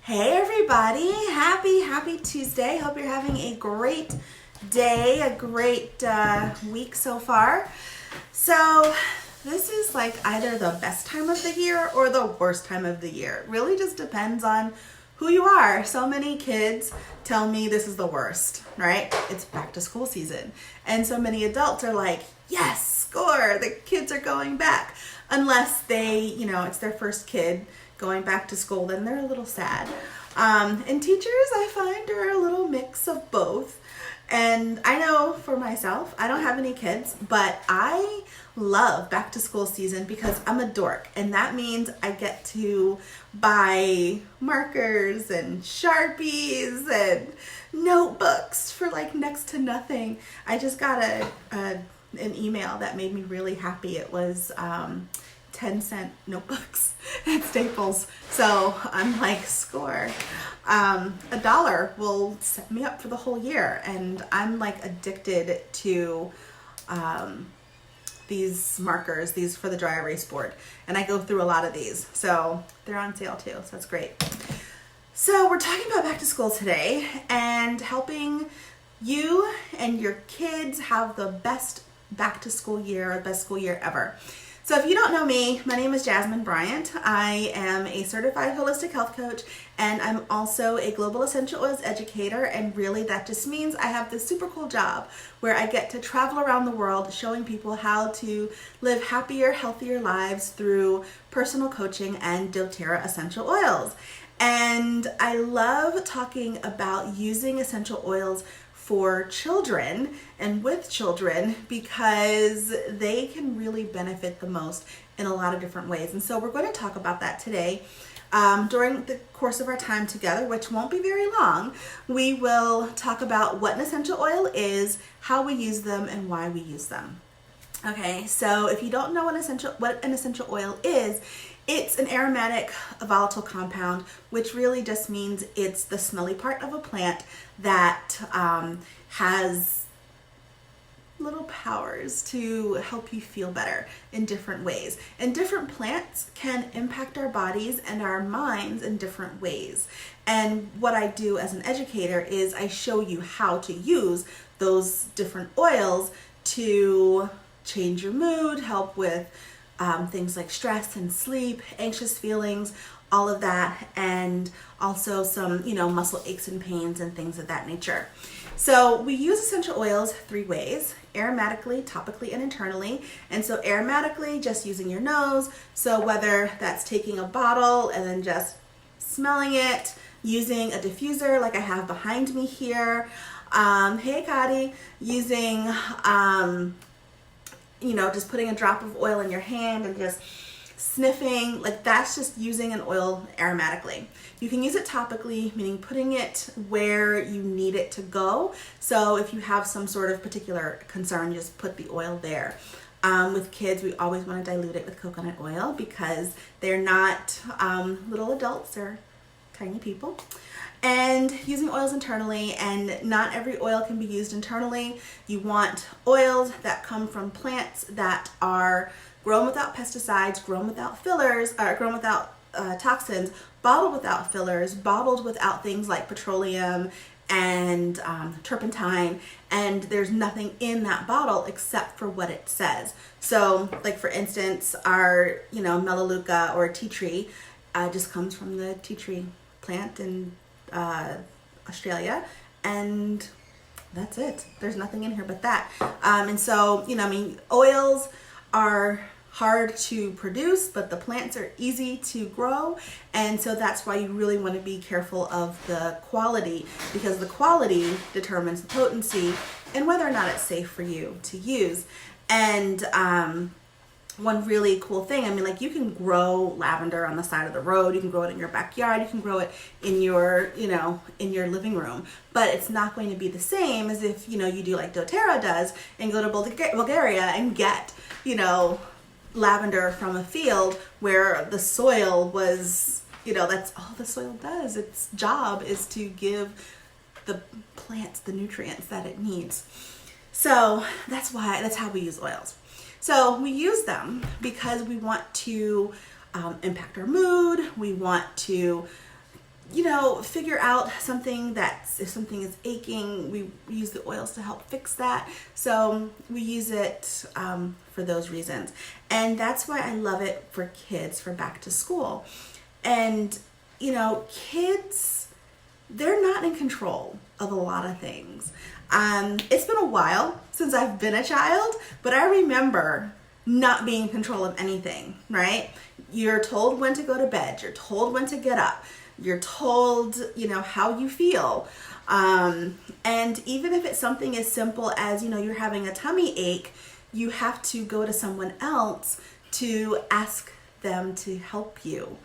Hey everybody, happy Tuesday. Hope you're having a great day, a great week so far. So this is like either the best time of the year or the worst time of the year. It really just depends on who you are. So many kids tell me this is the worst, right? It's back to school season. And so many adults are like, yes, score, the kids are going back. Unless it's their first kid going back to school, then they're a little sad. And teachers, I find, are a little mix of both. And I know for myself, I don't have any kids, but I love back to school season because I'm a dork. And that means I get to buy markers and Sharpies and notebooks for like next to nothing. I just got an email that made me really happy. It was 10-cent notebooks at Staples. So I'm like, score. $1 will set me up for the whole year. And I'm like addicted to these markers, these for the dry erase board. And I go through a lot of these. So they're on sale too. So that's great. So we're talking about back to school today and helping you and your kids have the best back to school year, or best school year ever. So if you don't know me, my name is Jasmine Bryant. I am a certified holistic health coach, and I'm also a global essential oils educator. And really that just means I have this super cool job where I get to travel around the world showing people how to live happier, healthier lives through personal coaching and doTERRA essential oils. And I love talking about using essential oils for children and with children because they can really benefit the most in a lot of different ways. And so we're going to talk about that today. During the course of our time together, which won't be very long, we will talk about what an essential oil is, how we use them, and why we use them. Okay, so if you don't know what an essential oil is, it's an aromatic volatile compound, which really just means it's the smelly part of a plant that has little powers to help you feel better in different ways. And different plants can impact our bodies and our minds in different ways. And what I do as an educator is I show you how to use those different oils to change your mood, help with things like stress and sleep, anxious feelings, all of that, and also some, muscle aches and pains and things of that nature. So we use essential oils 3 ways: aromatically, topically, and internally. And so aromatically, just using your nose. So whether that's taking a bottle and then just smelling it, using a diffuser like I have behind me here. Hey, Kadi, using just putting a drop of oil in your hand and just sniffing, like that's just using an oil aromatically. You can use it topically, meaning putting it where you need it to go. So if you have some sort of particular concern, just put the oil there. With kids, we always want to dilute it with coconut oil because they're not little adults, they're tiny people. And using oils internally, and not every oil can be used internally. You want oils that come from plants that are grown without pesticides, grown without fillers, or grown without toxins, bottled without fillers, bottled without things like petroleum and turpentine, and there's nothing in that bottle except for what it says. So like for instance, our Melaleuca or tea tree just comes from the tea tree plant in Australia, and that's it. There's nothing in here but that. And so, oils are hard to produce, but the plants are easy to grow. And so that's why you really want to be careful of the quality, because the quality determines the potency and whether or not it's safe for you to use. And one really cool thing, you can grow lavender on the side of the road, you can grow it in your backyard, you can grow it in your, in your living room, but it's not going to be the same as if, you do like doTERRA does and go to Bulgaria and get, lavender from a field where the soil was, that's all the soil does. Its job is to give the plants the nutrients that it needs. So that's how we use oils. So we use them because we want to impact our mood. We want to figure out something if something is aching, we use the oils to help fix that. So we use it for those reasons. And that's why I love it for kids for back to school. And, kids, they're not in control of a lot of things. It's been a while since I've been a child, but I remember not being in control of anything, right? You're told when to go to bed. You're told when to get up. You're told, how you feel. And even if it's something as simple as, you're having a tummy ache, you have to go to someone else to ask them to help you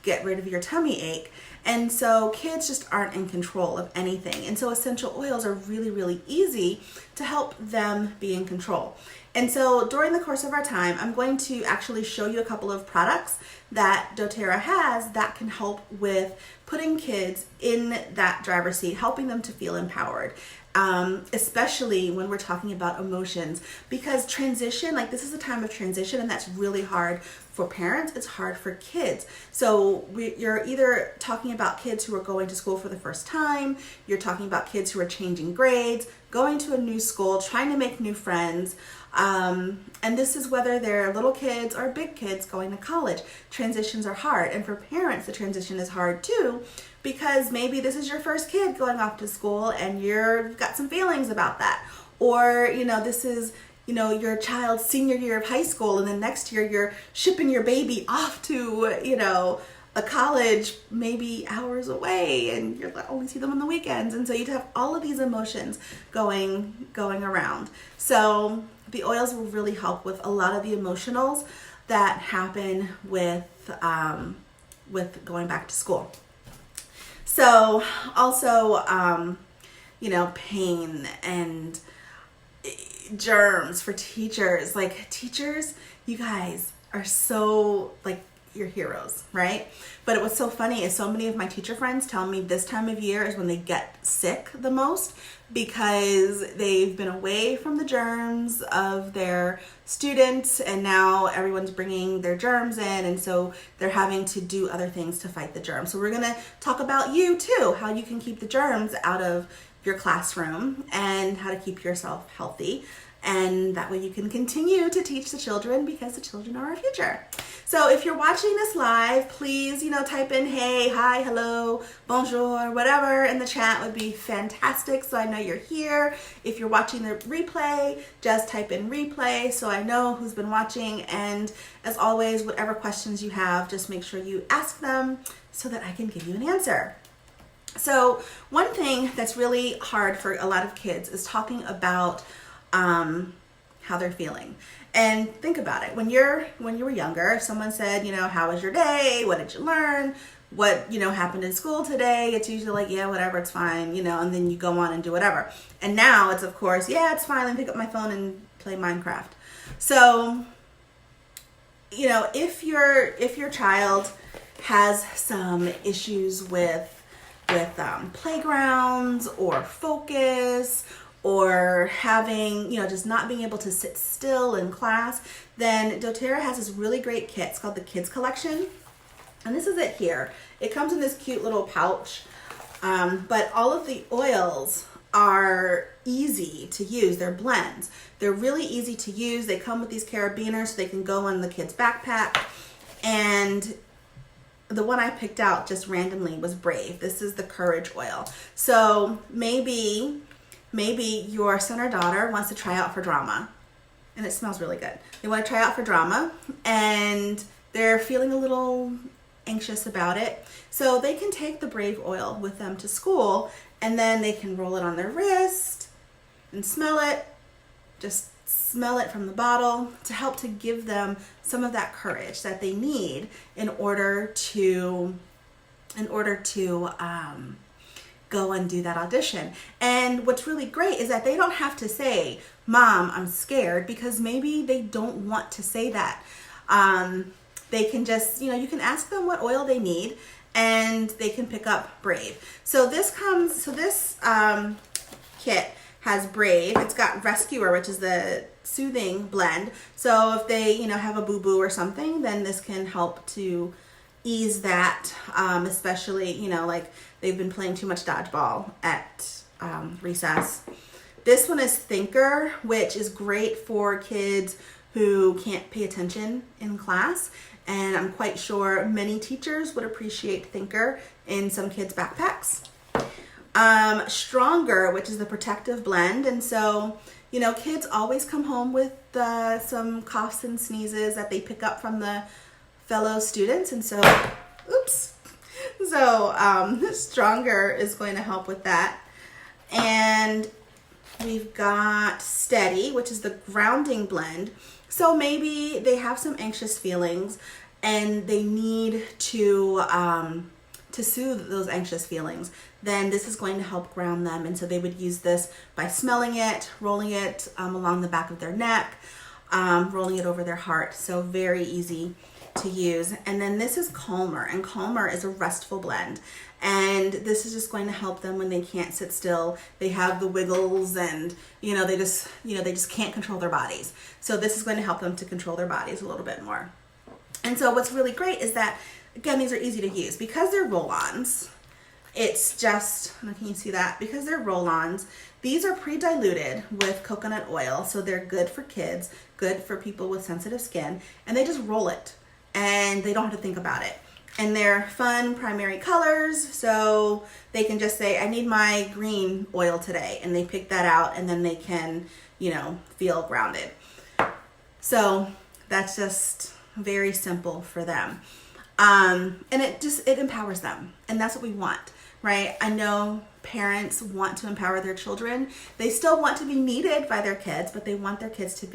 get rid of your tummy ache. And so kids just aren't in control of anything. And so essential oils are really, really easy to help them be in control. And so during the course of our time, I'm going to actually show you a couple of products that doTERRA has that can help with putting kids in that driver's seat, helping them to feel empowered. Especially when we're talking about emotions, because transition, this is a time of transition, and that's really hard for parents. It's hard for kids. So you're either talking about kids who are going to school for the first time, you're talking about kids who are changing grades, going to a new school, trying to make new friends. And this is whether they're little kids or big kids going to college. Transitions are hard. And for parents, the transition is hard too, because maybe this is your first kid going off to school and you've got some feelings about that. Or, this is, your child's senior year of high school, and then next year you're shipping your baby off to, a college maybe hours away, and you only see them on the weekends. And so you'd have all of these emotions going around. So the oils will really help with a lot of the emotionals that happen with going back to school. So also, pain and germs for teachers. Teachers, you guys are so, your heroes, right? But what's so funny is so many of my teacher friends tell me this time of year is when they get sick the most, because they've been away from the germs of their students, and now everyone's bringing their germs in, and so they're having to do other things to fight the germs. So we're going to talk about you too, how you can keep the germs out of your classroom and how to keep yourself healthy. And that way you can continue to teach the children, because the children are our future. So if you're watching this live, please, type in hey, hi, hello, bonjour, whatever in the chat would be fantastic, so I know you're here. If you're watching the replay, just type in replay so I know who's been watching. And as always, whatever questions you have, just make sure you ask them so that I can give you an answer. So one thing that's really hard for a lot of kids is talking about how they're feeling. And think about it. When you were younger, if someone said, how was your day? What did you learn? What, happened in school today? It's usually yeah, whatever, it's fine, and then you go on and do whatever. And now it's, of course, yeah, it's fine. Let me pick up my phone and play Minecraft. So, if your child has some issues with playgrounds or focus, or having, just not being able to sit still in class, then doTERRA has this really great kit. It's called the Kids Collection. And this is it here. It comes in this cute little pouch. But all of the oils are easy to use. They're blends. They're really easy to use. They come with these carabiners so they can go in the kid's backpack. And the one I picked out just randomly was Brave. This is the Courage oil. So maybe your son or daughter wants to try out for drama, and it smells really good. They want to try out for drama, and they're feeling a little anxious about it. So they can take the Brave oil with them to school, and then they can roll it on their wrist and smell it. Just smell it from the bottle to help to give them some of that courage that they need in order to go and do that audition. And what's really great is that they don't have to say, Mom, I'm scared, because maybe they don't want to say that. They can just, you can ask them what oil they need, and they can pick up Brave. So this kit has Brave. It's got Rescuer, which is the soothing blend. So if they, have a boo-boo or something, then this can help to ease that, especially, you know, like they've been playing too much dodgeball at recess. This one is Thinker, which is great for kids who can't pay attention in class. And I'm quite sure many teachers would appreciate Thinker in some kids' backpacks. Stronger, which is the protective blend. And so, you know, kids always come home with some coughs and sneezes that they pick up from the fellow students. And so, Stronger is going to help with that. And we've got Steady, which is the grounding blend. So maybe they have some anxious feelings and they need to soothe those anxious feelings. Then this is going to help ground them. And so they would use this by smelling it, rolling it along the back of their neck, rolling it over their heart. So very easy to use. And then this is Calmer, and Calmer is a restful blend. And this is just going to help them when they can't sit still. They have the wiggles and, they just can't control their bodies. So this is going to help them to control their bodies a little bit more. And so what's really great is that, again, these are easy to use because they're roll-ons. It's just, can you see that? Because they're roll-ons, these are pre-diluted with coconut oil. So they're good for kids, good for people with sensitive skin, and they just roll it and they don't have to think about it. And they're fun primary colors, so they can just say, I need my green oil today, and they pick that out, and then they can, feel grounded. So that's just very simple for them. And it empowers them, and that's what we want, right? I know parents want to empower their children. They still want to be needed by their kids, but they want their kids to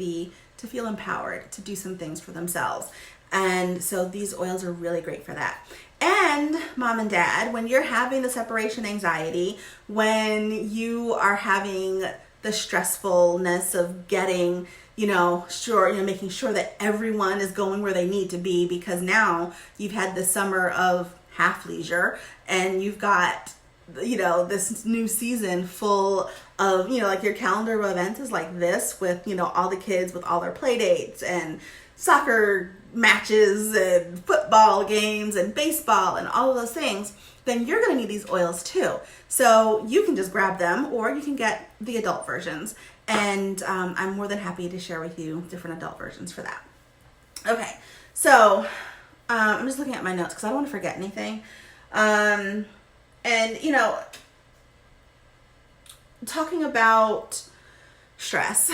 feel empowered, to do some things for themselves. And so these oils are really great for that. And mom and dad, when you're having the separation anxiety, when you are having the stressfulness of getting, making sure that everyone is going where they need to be, because now you've had the summer of half leisure and you've got, this new season full of, like your calendar of events is like this with, all the kids with all their play dates and soccer matches and football games and baseball and all of those things, then you're going to need these oils too. So you can just grab them, or you can get the adult versions. And I'm more than happy to share with you different adult versions for that. Okay, so I'm just looking at my notes because I don't want to forget anything. Talking about stress,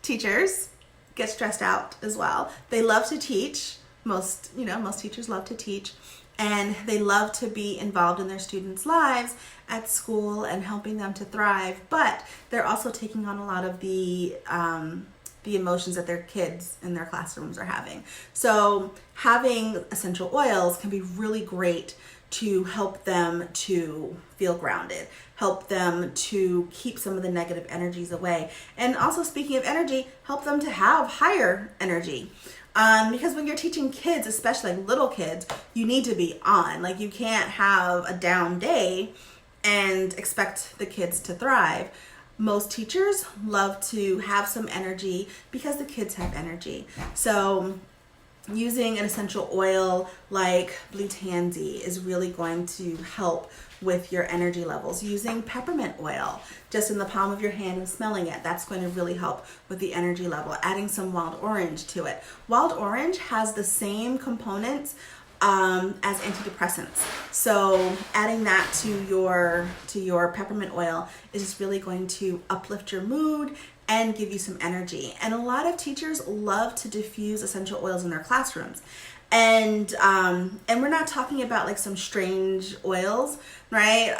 teachers get stressed out as well. They love to teach. Most teachers love to teach, and they love to be involved in their students' lives at school and helping them to thrive, but they're also taking on a lot of the emotions that their kids in their classrooms are having. So having essential oils can be really great to help them to feel grounded, help them to keep some of the negative energies away. And also, speaking of energy, help them to have higher energy. Because when you're teaching kids, especially like little kids, you need to be on. Like, you can't have a down day and expect the kids to thrive. Most teachers love to have some energy because the kids have energy. So using an essential oil like Blue Tansy is really going to help with your energy levels. Using peppermint oil just in the palm of your hand and smelling it, that's going to really help with the energy level. Adding some wild orange to it. Wild orange has the same components as antidepressants. So adding that to your peppermint oil is just really going to uplift your mood and give you some energy. And a lot of teachers love to diffuse essential oils in their classrooms. And we're not talking about like some strange oils, right?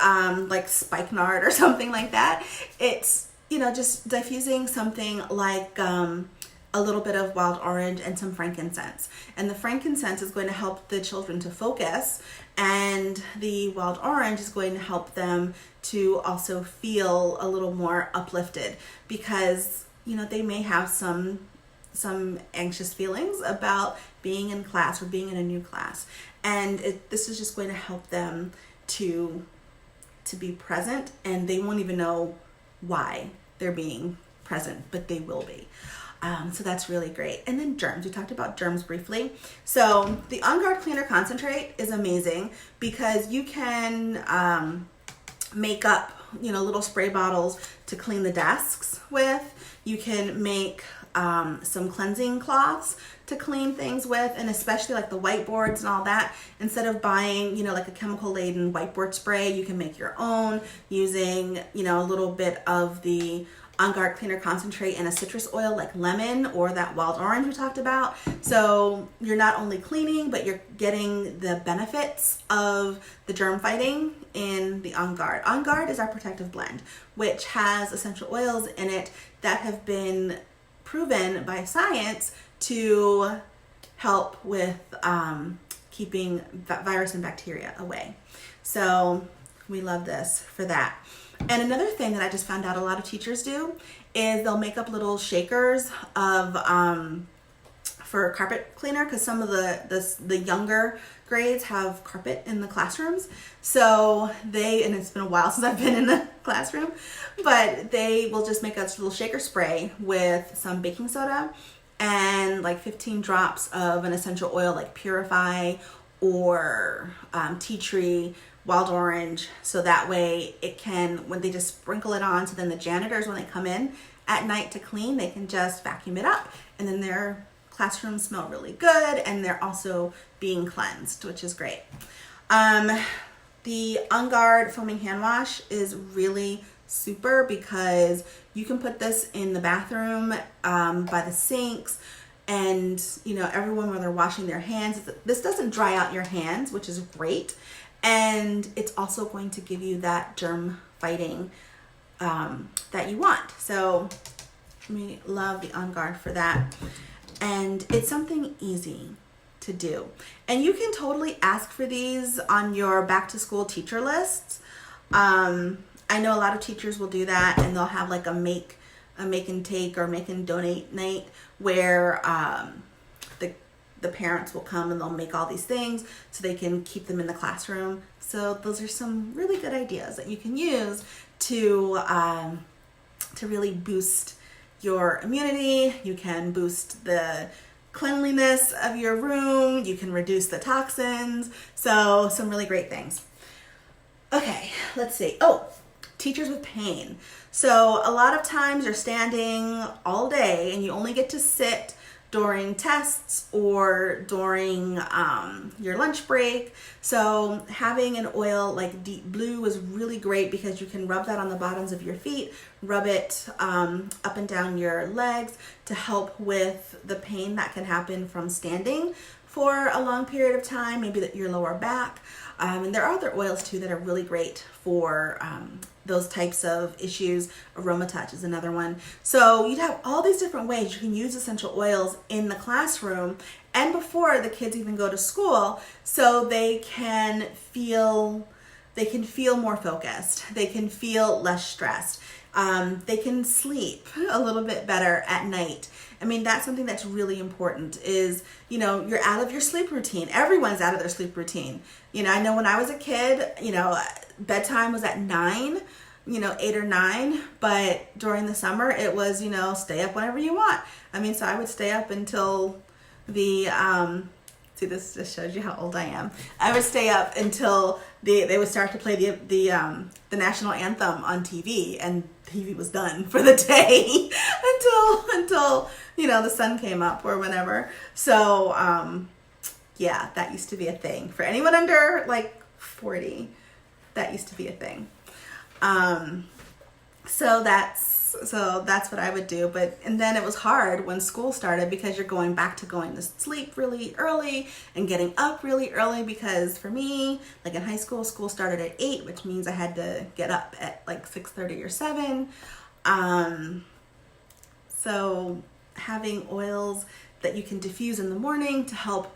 Like spikenard or something like that. It's, just diffusing something like a little bit of wild orange and some frankincense. And the frankincense is going to help the children to focus, and the wild orange is going to help them to also feel a little more uplifted, because they may have some anxious feelings about being in class or being in a new class, and this is just going to help them to be present, and they won't even know why they're being present, but they will be. So that's really great. And then germs. We talked about germs briefly. So the On Guard Cleaner Concentrate is amazing because you can make up, little spray bottles to clean the desks with. You can make some cleansing cloths to clean things with, and especially like the whiteboards and all that. Instead of buying, like a chemical laden whiteboard spray, you can make your own using, a little bit of the On Guard Cleaner Concentrate and a citrus oil like lemon or that wild orange we talked about. So you're not only cleaning, but you're getting the benefits of the germ fighting in the On Guard. On Guard is our protective blend, which has essential oils in it that have been proven by science to help with keeping virus and bacteria away. So we love this for that. And another thing that I just found out a lot of teachers do is they'll make up little shakers of for carpet cleaner, because some of the younger grades have carpet in the classrooms. So and it's been a while since I've been in the classroom, but they will just make a little shaker spray with some baking soda and like 15 drops of an essential oil like Purify or tea tree, wild orange. So that way it can, when they just sprinkle it on, so then the janitors, when they come in at night to clean, they can just vacuum it up, and then their classrooms smell really good, and they're also being cleansed, which is great. The On Guard foaming hand wash is really super because you can put this in the bathroom by the sinks, and everyone when they're washing their hands. This doesn't dry out your hands, which is great, and it's also going to give you that germ fighting that you want. So we love the On Guard for that. And it's something easy to do. And you can totally ask for these on your back to school teacher lists. I know a lot of teachers will do that, and they'll have like a make and take or make and donate night where the parents will come and they'll make all these things so they can keep them in the classroom. So those are some really good ideas that you can use to really boost your immunity. You can boost the cleanliness of your room. You can reduce the toxins. So some really great things. Okay, let's see. Oh, teachers with pain. So a lot of times you're standing all day and you only get to sit during tests or during your lunch break. So having an oil like Deep Blue is really great because you can rub that on the bottoms of your feet, rub it up and down your legs to help with the pain that can happen from standing for a long period of time, maybe your lower back. And there are other oils too that are really great for those types of issues. Aroma Touch is another one. So you'd have all these different ways you can use essential oils in the classroom and before the kids even go to school, so they can feel more focused. They can feel less stressed. They can sleep a little bit better at night. I mean, that's something that's really important is, you're out of your sleep routine. Everyone's out of their sleep routine. I know when I was a kid, bedtime was at 9, 8 or 9, but during the summer it was, stay up whenever you want. I mean, so I would stay up until the, see, this just shows you how old I am. I would stay up until they would start to play the national anthem on TV, and TV was done for the day until the sun came up or whenever. So yeah, that used to be a thing for anyone under like 40. That used to be a thing. So that's what I would do. And then it was hard when school started because you're going back to going to sleep really early and getting up really early, because for me, like in high school, school started at 8, which means I had to get up at like 6:30 or 7. So having oils that you can diffuse in the morning to help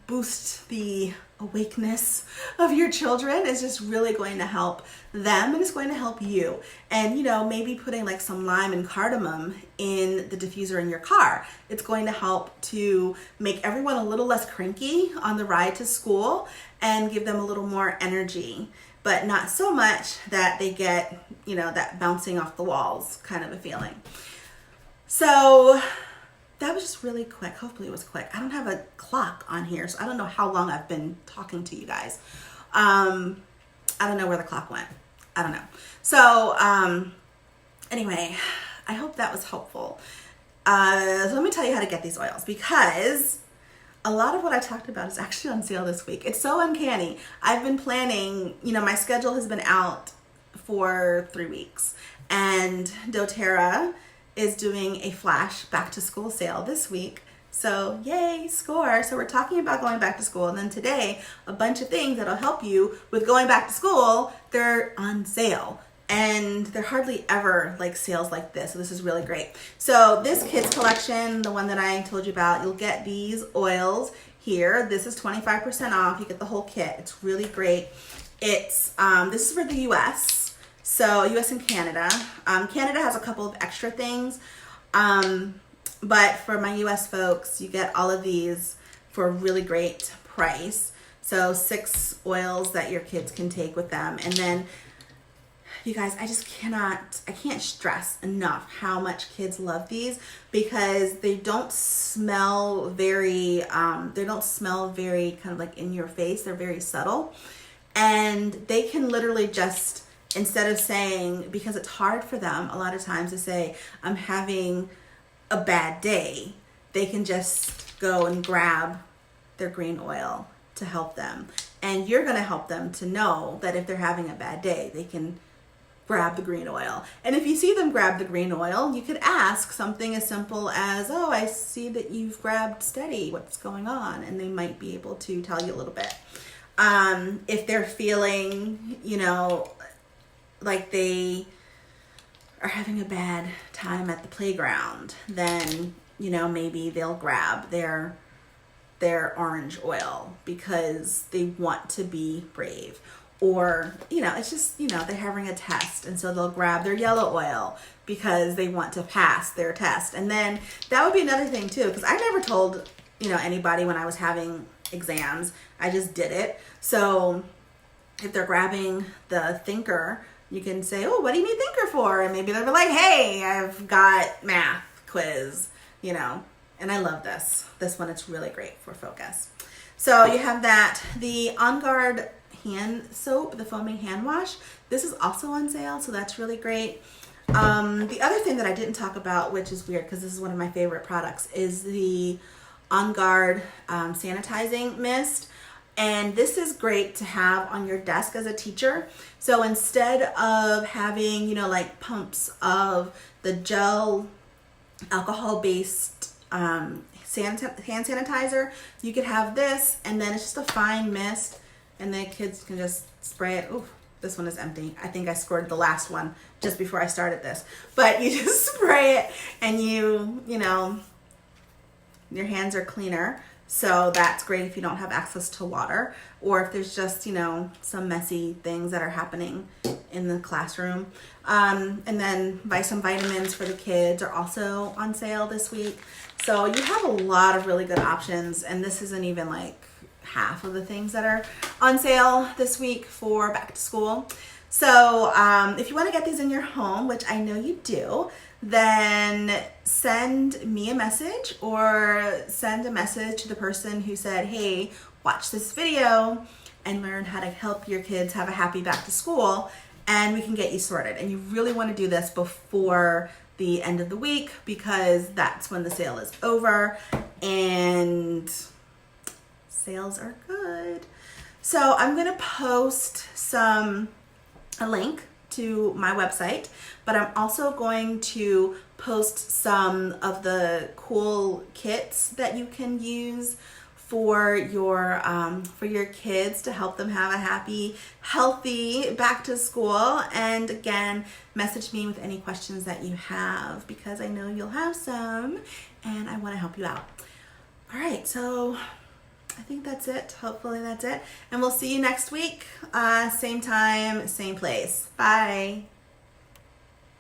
boost the awakeness of your children is just really going to help them, and it's going to help you. And maybe putting like some lime and cardamom in the diffuser in your car, it's going to help to make everyone a little less cranky on the ride to school and give them a little more energy, but not so much that they get that bouncing off the walls kind of a feeling. So that was just really quick. Hopefully it was quick. I don't have a clock on here, so I don't know how long I've been talking to you guys. I don't know where the clock went. I don't know. So anyway, I hope that was helpful. So let me tell you how to get these oils, because a lot of what I talked about is actually on sale this week. It's so uncanny. I've been planning, my schedule has been out for 3 weeks, and doTERRA is doing a flash back to school sale this week. So yay, score. So we're talking about going back to school, and then today, a bunch of things that'll help you with going back to school, they're on sale. And they're hardly ever like sales like this. So this is really great. So this kids collection, the one that I told you about, you'll get these oils here. This is 25% off. You get the whole kit. It's really great. It's this is for the US. So US and Canada. Canada has a couple of extra things. But for my US folks, you get all of these for a really great price. So 6 oils that your kids can take with them. And then you guys, I can't stress enough how much kids love these, because they don't smell very kind of like in your face. They're very subtle, and they can literally just, instead of saying, because it's hard for them a lot of times to say, I'm having a bad day, they can just go and grab their green oil to help them. And you're going to help them to know that if they're having a bad day, they can grab the green oil. And if you see them grab the green oil, you could ask something as simple as, oh, I see that you've grabbed Steady. What's going on? And they might be able to tell you a little bit. If they're feeling, like they are having a bad time at the playground, then, maybe they'll grab their orange oil because they want to be brave. Or, it's just, they're having a test, and so they'll grab their yellow oil because they want to pass their test. And then that would be another thing too, because I never told, anybody when I was having exams. I just did it. So if they're grabbing the Thinker, you can say, oh, what do you need Thinker for? And maybe they'll be like, hey, I've got math quiz, and I love this. This one, it's really great for focus. So you have that. The On Guard hand soap, the foaming hand wash, this is also on sale, so that's really great. The other thing that I didn't talk about, which is weird because this is one of my favorite products, is the On Guard sanitizing mist. And this is great to have on your desk as a teacher. So instead of having, like pumps of the gel alcohol-based hand sanitizer, you could have this, and then it's just a fine mist, and then kids can just spray it. Ooh, this one is empty. I think I scored the last one just before I started this. But you just spray it, and your hands are cleaner. So that's great if you don't have access to water, or if there's just, some messy things that are happening in the classroom. And then some vitamins for the kids are also on sale this week. So you have a lot of really good options, and this isn't even like half of the things that are on sale this week for back to school. So if you want to get these in your home, which I know you do, then send me a message, or send a message to the person who said, hey, watch this video and learn how to help your kids have a happy back to school, and we can get you sorted. And you really want to do this before the end of the week, because that's when the sale is over, and sales are good. So I'm going to post a link to my website, but I'm also going to post some of the cool kits that you can use for your kids to help them have a happy, healthy back to school. And again, message me with any questions that you have, because I know you'll have some, and I want to help you out. All right, so I think that's it. Hopefully that's it. And we'll see you next week. Same time, same place. Bye.